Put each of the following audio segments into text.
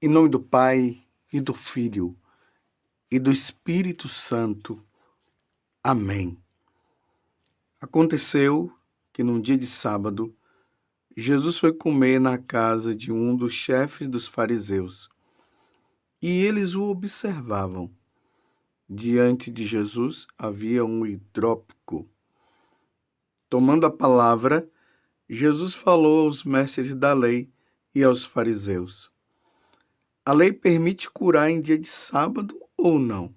Em nome do Pai, e do Filho, e do Espírito Santo. Amém. Aconteceu que num dia de sábado, Jesus foi comer na casa de um dos chefes dos fariseus, e eles o observavam. Diante de Jesus havia um hidrópico. Tomando a palavra, Jesus falou aos mestres da lei e aos fariseus: a lei permite curar em dia de sábado ou não?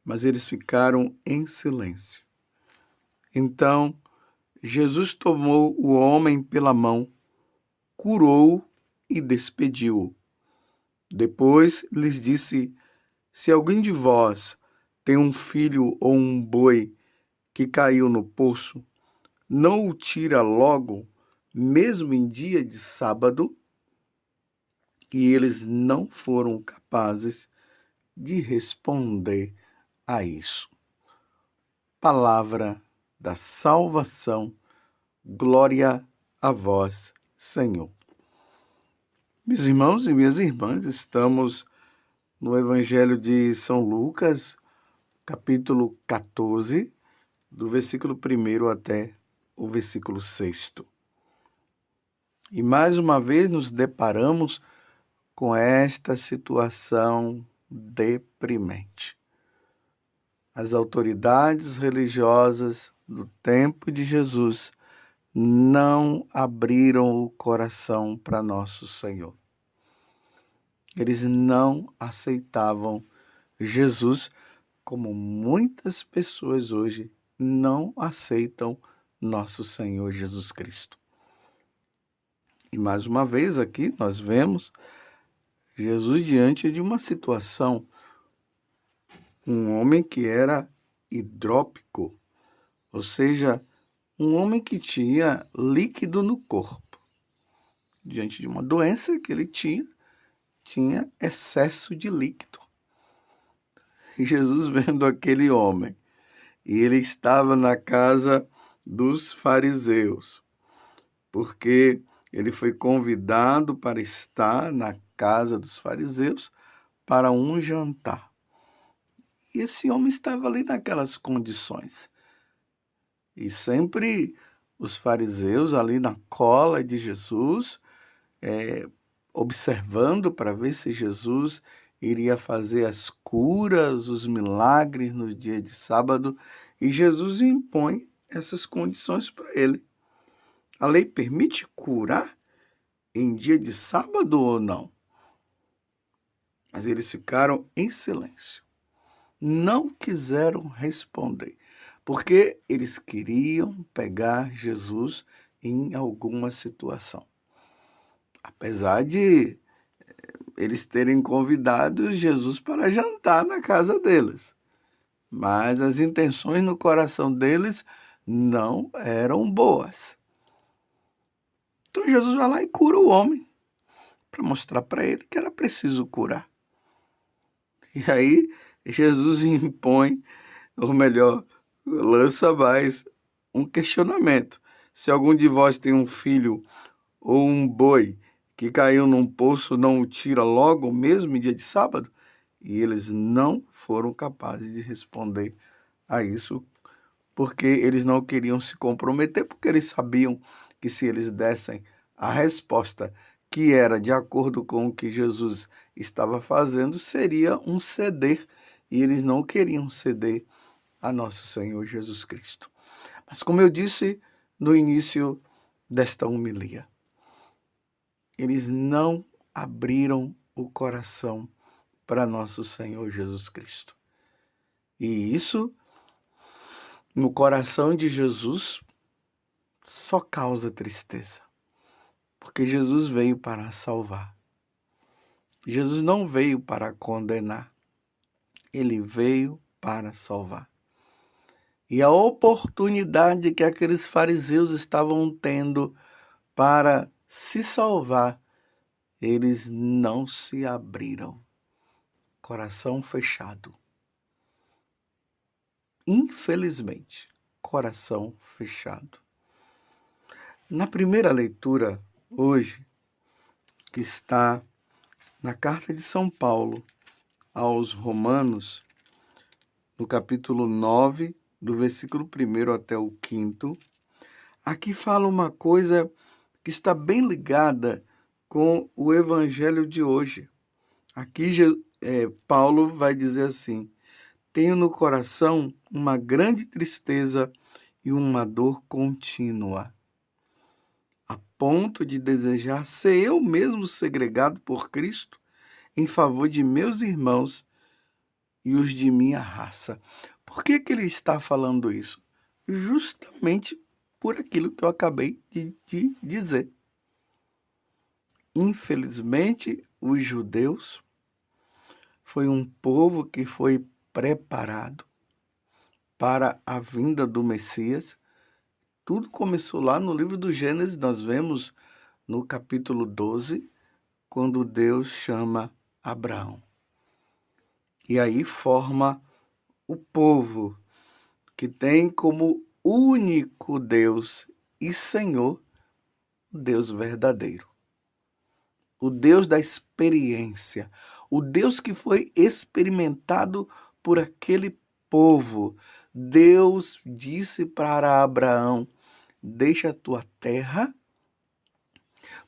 Mas eles ficaram em silêncio. Então, Jesus tomou o homem pela mão, curou-o e despediu-o. Depois lhes disse: se alguém de vós tem um filho ou um boi que caiu no poço, não o tira logo, mesmo em dia de sábado? E eles não foram capazes de responder a isso. Palavra da salvação, glória a vós, Senhor. Meus irmãos e minhas irmãs, estamos no Evangelho de São Lucas, capítulo 14, do versículo 1 até o versículo 6. E mais uma vez nos deparamos com esta situação deprimente. As autoridades religiosas do tempo de Jesus não abriram o coração para nosso Senhor. Eles não aceitavam Jesus como muitas pessoas hoje não aceitam nosso Senhor Jesus Cristo. E mais uma vez aqui nós vemos Jesus diante de uma situação, um homem que era hidrópico, ou seja, um homem que tinha líquido no corpo. Diante de uma doença que ele tinha excesso de líquido. E Jesus vendo aquele homem, e ele estava na casa dos fariseus, porque ele foi convidado para estar na casa dos fariseus para um jantar. E esse homem estava ali naquelas condições. E sempre os fariseus ali na cola de Jesus, observando para ver se Jesus iria fazer as curas, os milagres no dia de sábado, e Jesus impõe essas condições para ele. A lei permite curar em dia de sábado ou não? Mas eles ficaram em silêncio. Não quiseram responder, porque eles queriam pegar Jesus em alguma situação. Apesar de eles terem convidado Jesus para jantar na casa deles. Mas as intenções no coração deles não eram boas. Então Jesus vai lá e cura o homem, para mostrar para ele que era preciso curar. E aí Jesus impõe, ou melhor, lança mais um questionamento. Se algum de vós tem um filho ou um boi que caiu num poço, não o tira logo, mesmo em dia de sábado? E eles não foram capazes de responder a isso, porque eles não queriam se comprometer, porque eles sabiam que se eles dessem a resposta que era de acordo com o que Jesus estava fazendo, seria um ceder, e eles não queriam ceder a nosso Senhor Jesus Cristo. Mas como eu disse no início desta homilia, eles não abriram o coração para nosso Senhor Jesus Cristo. E isso, no coração de Jesus, só causa tristeza, porque Jesus veio para salvar. Jesus não veio para condenar, ele veio para salvar. E a oportunidade que aqueles fariseus estavam tendo para se salvar, eles não se abriram. Coração fechado. Infelizmente, coração fechado. Na primeira leitura, hoje, que está Na carta de São Paulo aos Romanos, no capítulo 9, do versículo 1 até o 5º, aqui fala uma coisa que está bem ligada com o evangelho de hoje. Aqui Paulo vai dizer assim: tenho no coração uma grande tristeza e uma dor contínua, a ponto de desejar ser eu mesmo segregado por Cristo em favor de meus irmãos e os de minha raça. Por que ele está falando isso? Justamente por aquilo que eu acabei de dizer. Infelizmente, os judeus foi um povo que foi preparado para a vinda do Messias. Tudo começou lá no livro do Gênesis, nós vemos no capítulo 12, quando Deus chama Abraão. E aí forma o povo que tem como único Deus e Senhor o Deus verdadeiro. O Deus da experiência, o Deus que foi experimentado por aquele povo. Deus disse para Abraão: deixa a tua terra,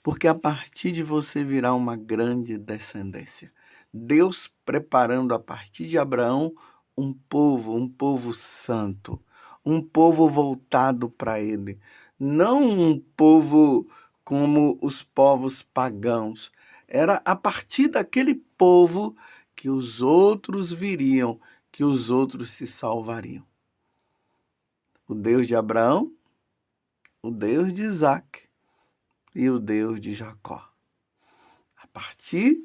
porque a partir de você virá uma grande descendência. Deus preparando a partir de Abraão um povo santo, um povo voltado para ele, não um povo como os povos pagãos. Era a partir daquele povo que os outros viriam, que os outros se salvariam. O Deus de Abraão, o Deus de Isaac e o Deus de Jacó. A partir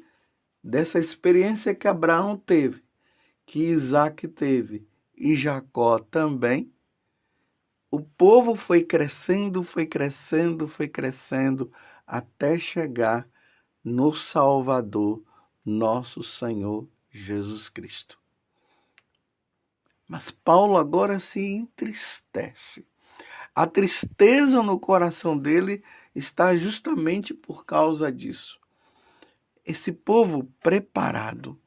dessa experiência que Abraão teve, que Isaac teve e Jacó também, o povo foi crescendo, até chegar no Salvador, nosso Senhor Jesus Cristo. Mas Paulo agora se entristece. A tristeza no coração dele está justamente por causa disso. Esse povo preparado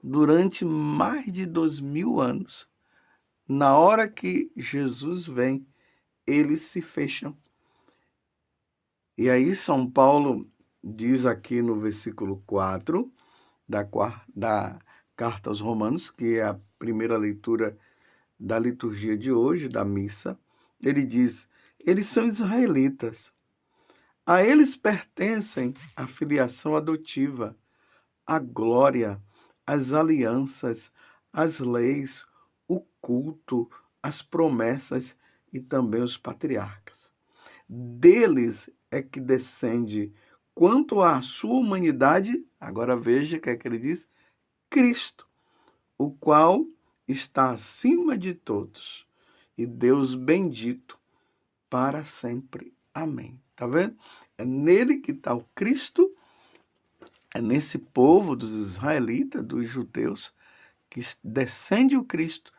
durante mais de 2000 anos, na hora que Jesus vem, eles se fecham. E aí São Paulo diz aqui no versículo 4 da Carta aos Romanos, que é a primeira leitura da liturgia de hoje, da missa, ele diz: eles são israelitas. A eles pertencem a filiação adotiva, a glória, as alianças, as leis, o culto, as promessas e também os patriarcas. Deles é que descende, quanto à sua humanidade, agora veja o que é que ele diz, Cristo, o qual está acima de todos, e Deus bendito para sempre. Amém. Tá vendo? É nele que está o Cristo, é nesse povo dos israelitas, dos judeus, que descende o Cristo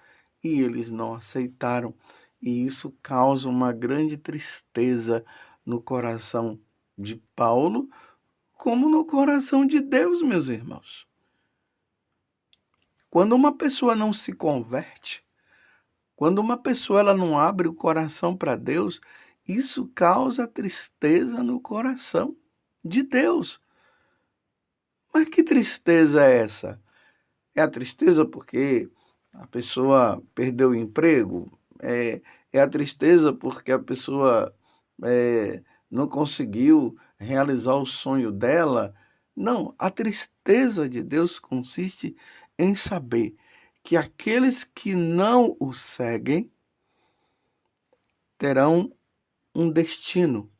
e eles não aceitaram. E isso causa uma grande tristeza no coração de Paulo, como no coração de Deus, meus irmãos. Quando uma pessoa não se converte, quando uma pessoa ela não abre o coração para Deus, isso causa tristeza no coração de Deus. Mas que tristeza é essa? É a tristeza porque a pessoa perdeu o emprego? É a tristeza porque a pessoa não conseguiu realizar o sonho dela? Não, a tristeza de Deus consiste em saber que aqueles que não o seguem terão um destino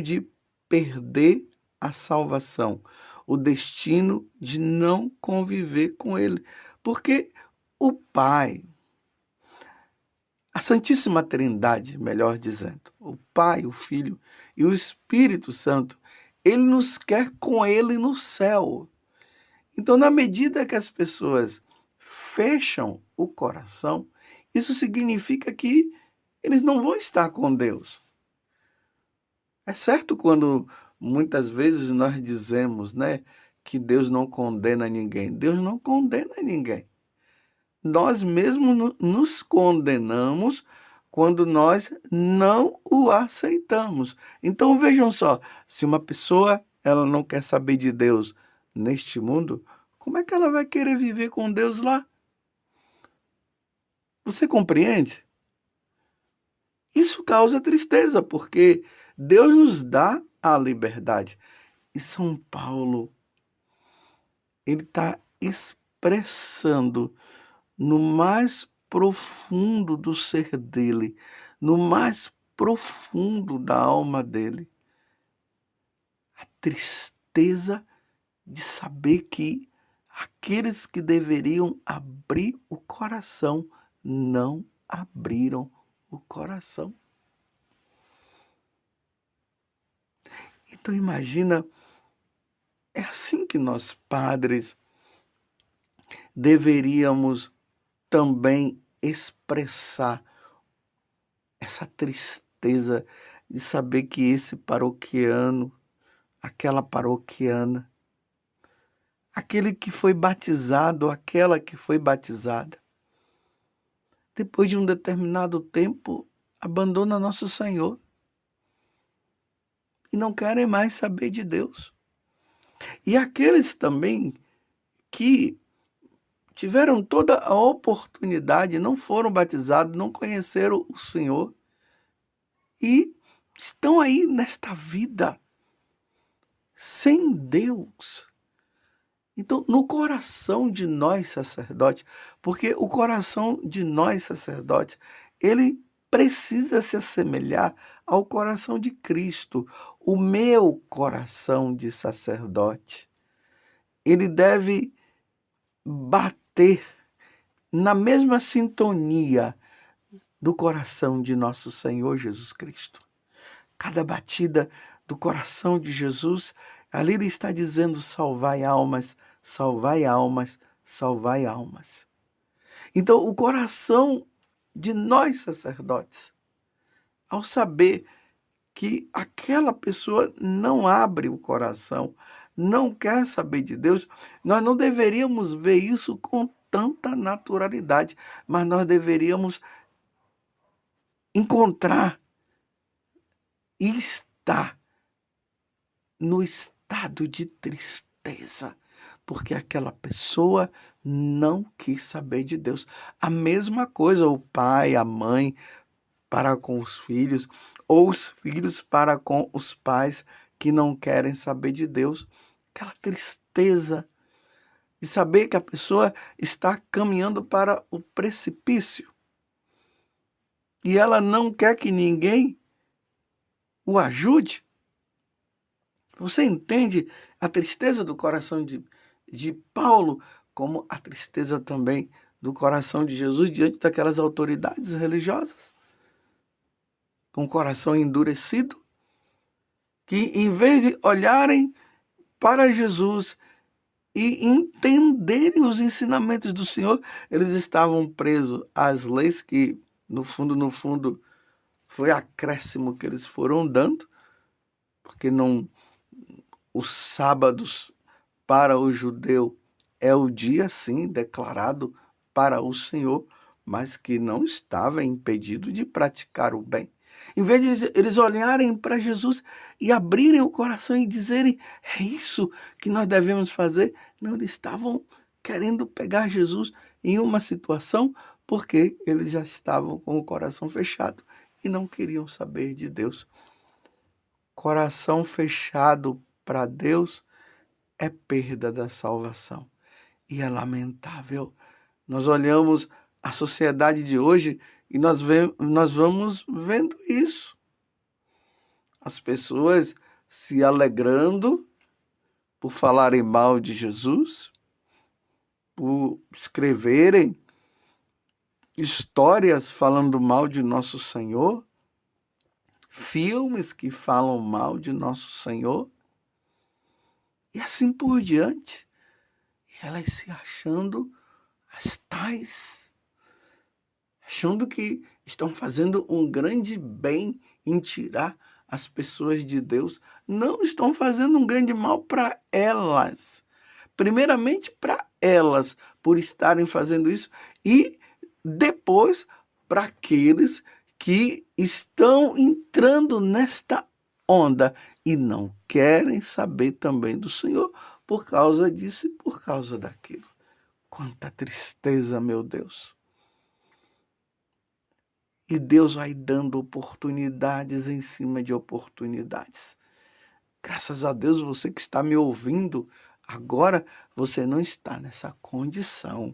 de perder a salvação, o destino de não conviver com ele. Porque o Pai, a Santíssima Trindade, melhor dizendo, o Pai, o Filho e o Espírito Santo, ele nos quer com ele no céu. Então, na medida que as pessoas fecham o coração, isso significa que eles não vão estar com Deus. É certo quando Muitas vezes nós dizemos, né, que Deus não condena ninguém. Deus não condena ninguém. Nós mesmos nos condenamos quando nós não o aceitamos. Então vejam só, se uma pessoa ela não quer saber de Deus neste mundo, como é que ela vai querer viver com Deus lá? Você compreende? Isso causa tristeza, porque Deus nos dá a liberdade. E São Paulo, ele está expressando no mais profundo do ser dele, no mais profundo da alma dele, a tristeza de saber que aqueles que deveriam abrir o coração não abriram o coração. Então imagina, é assim que nós padres deveríamos também expressar essa tristeza de saber que esse paroquiano, aquela paroquiana, aquele que foi batizado, aquela que foi batizada, depois de um determinado tempo, abandona nosso Senhor e não querem mais saber de Deus. E aqueles também que tiveram toda a oportunidade, não foram batizados, não conheceram o Senhor e estão aí nesta vida sem Deus. Então, no coração de nós sacerdotes, porque o coração de nós sacerdotes, ele precisa se assemelhar ao coração de Cristo. O meu coração de sacerdote, ele deve bater na mesma sintonia do coração de nosso Senhor Jesus Cristo. Cada batida do coração de Jesus, ali ele está dizendo: salvai almas, salvai almas, salvai almas. Então, o coração de nós sacerdotes, ao saber que aquela pessoa não abre o coração, não quer saber de Deus, nós não deveríamos ver isso com tanta naturalidade, mas nós deveríamos encontrar e estar no estado de tristeza, porque aquela pessoa não quis saber de Deus. A mesma coisa o pai, a mãe para com os filhos, ou os filhos para com os pais que não querem saber de Deus. Aquela tristeza de saber que a pessoa está caminhando para o precipício e ela não quer que ninguém o ajude. Você entende a tristeza do coração de Paulo, como a tristeza também do coração de Jesus diante daquelas autoridades religiosas? Com o coração endurecido, que em vez de olharem para Jesus e entenderem os ensinamentos do Senhor, eles estavam presos às leis que, no fundo, foi acréscimo que eles foram dando, porque não, os sábados para o judeu é o dia, sim, declarado para o Senhor, mas que não estava impedido de praticar o bem. Em vez de eles olharem para Jesus e abrirem o coração e dizerem: é isso que nós devemos fazer, não, eles estavam querendo pegar Jesus em uma situação porque eles já estavam com o coração fechado e não queriam saber de Deus. Coração fechado para Deus é perda da salvação. E é lamentável. Nós olhamos a sociedade de hoje e nós vamos vendo isso. As pessoas se alegrando por falarem mal de Jesus, por escreverem histórias falando mal de nosso Senhor, filmes que falam mal de nosso Senhor, e assim por diante. E elas se achando as tais, achando que estão fazendo um grande bem em tirar as pessoas de Deus não estão fazendo um grande mal para elas. Primeiramente para elas, por estarem fazendo isso, e depois para aqueles que estão entrando nesta onda e não querem saber também do Senhor por causa disso e por causa daquilo. Quanta tristeza, meu Deus. E Deus vai dando oportunidades em cima de oportunidades. Graças a Deus, você que está me ouvindo agora, você não está nessa condição.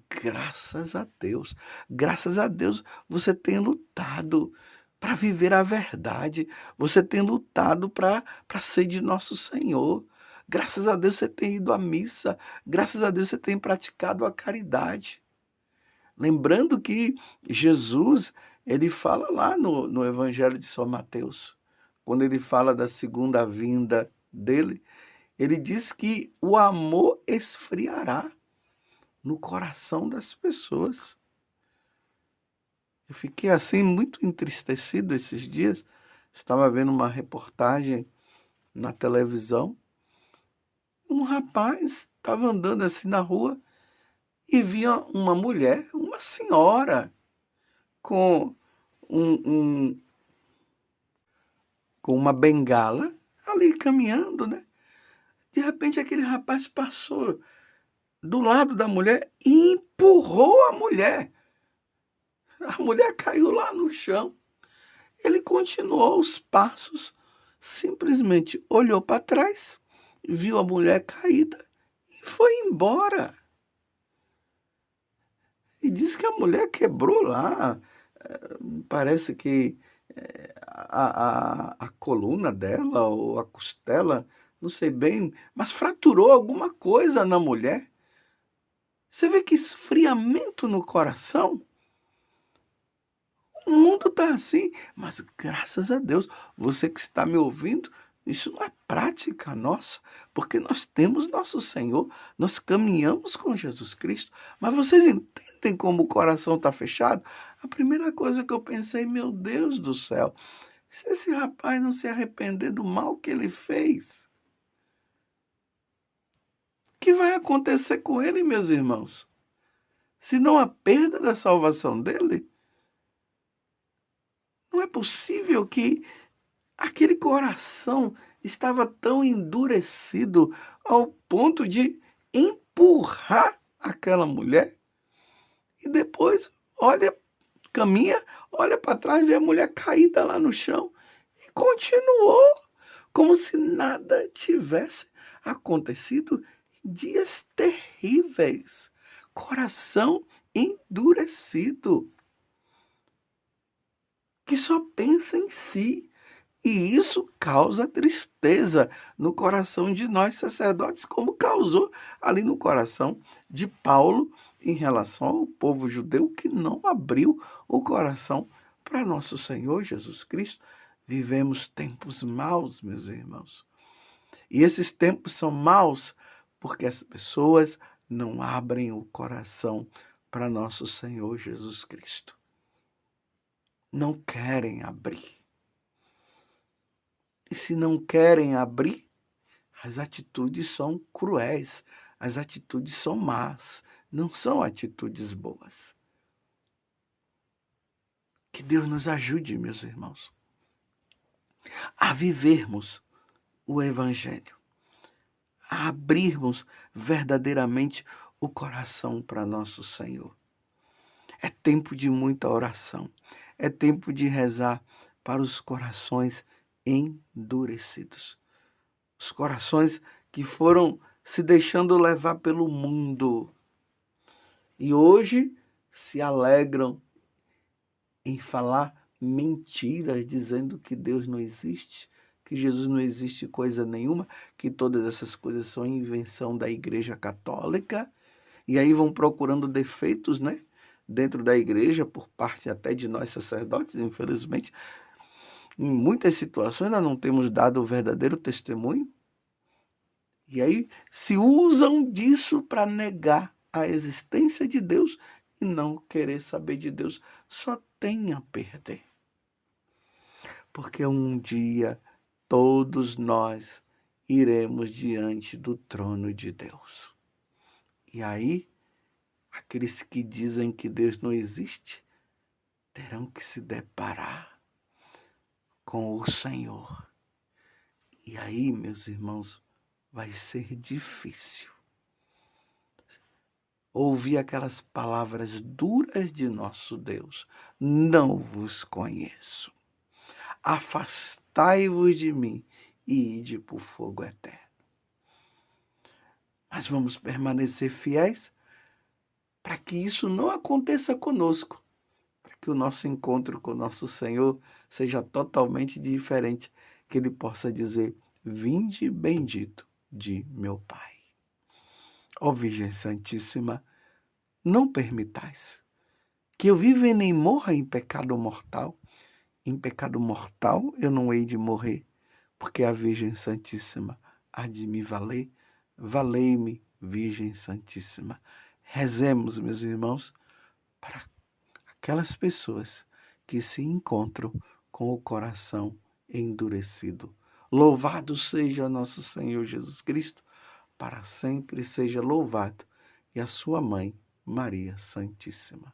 Graças a Deus. Graças a Deus, você tem lutado para viver a verdade. Você tem lutado para ser de nosso Senhor. Graças a Deus, você tem ido à missa. Graças a Deus, você tem praticado a caridade. Lembrando que Jesus, ele fala lá no Evangelho de São Mateus, quando ele fala da segunda vinda dele, ele diz que o amor esfriará no coração das pessoas. Eu fiquei assim muito entristecido esses dias. Estava vendo uma reportagem na televisão. Um rapaz estava andando assim na rua e via uma mulher, uma senhora, com com uma bengala ali caminhando, né? De repente aquele rapaz passou do lado da mulher e empurrou a mulher. A mulher caiu lá no chão. Ele continuou os passos, simplesmente olhou para trás, viu a mulher caída e foi embora. E disse que a mulher quebrou lá, parece que a coluna dela ou a costela, não sei bem, mas fraturou alguma coisa na mulher. Você vê que esfriamento no coração. O mundo está assim, mas graças a Deus, você que está me ouvindo, isso não é prática nossa, porque nós temos nosso Senhor, nós caminhamos com Jesus Cristo, mas vocês entendem como o coração está fechado? A primeira coisa que eu pensei, meu Deus do céu, se esse rapaz não se arrepender do mal que ele fez, o que vai acontecer com ele, meus irmãos? Se não a perda da salvação dele? Não é possível que aquele coração estava tão endurecido ao ponto de empurrar aquela mulher e depois olha, caminha, olha para trás, vê a mulher caída lá no chão e continuou como se nada tivesse acontecido. Dias terríveis, coração endurecido, que só pensa em si. E isso causa tristeza no coração de nós sacerdotes, como causou ali no coração de Paulo em relação ao povo judeu que não abriu o coração para nosso Senhor Jesus Cristo. Vivemos tempos maus, meus irmãos. E esses tempos são maus porque as pessoas não abrem o coração para nosso Senhor Jesus Cristo. Não querem abrir. E se não querem abrir, as atitudes são cruéis, as atitudes são más, não são atitudes boas. Que Deus nos ajude, meus irmãos, a vivermos o Evangelho, a abrirmos verdadeiramente o coração para nosso Senhor. É tempo de muita oração, é tempo de rezar para os corações endurecidos. Os corações que foram se deixando levar pelo mundo e hoje se alegram em falar mentiras, dizendo que Deus não existe, que Jesus não existe coisa nenhuma, que todas essas coisas são invenção da Igreja Católica, e aí vão procurando defeitos, né, dentro da igreja, por parte até de nós sacerdotes, infelizmente. Em muitas situações nós não temos dado o verdadeiro testemunho. E aí se usam disso para negar a existência de Deus e não querer saber de Deus. Só tem a perder. porque um dia todos nós iremos diante do trono de Deus. E aí, aqueles que dizem que Deus não existe terão que se deparar com o Senhor. E aí, meus irmãos, vai ser difícil ouvir aquelas palavras duras de nosso Deus: não vos conheço. Afastai-vos de mim e ide para o fogo eterno. Mas vamos permanecer fiéis para que isso não aconteça conosco, para que o nosso encontro com o nosso Senhor seja totalmente diferente, que Ele possa dizer: vinde bendito de meu Pai. Ó Virgem Santíssima, não permitais que eu viva e nem morra em pecado mortal. Em pecado mortal eu não hei de morrer, porque a Virgem Santíssima há de me valer. Valei-me, Virgem Santíssima. Rezemos, meus irmãos, para aquelas pessoas que se encontram com o coração endurecido. Louvado seja nosso Senhor Jesus Cristo, para sempre seja louvado, e a sua mãe, Maria Santíssima.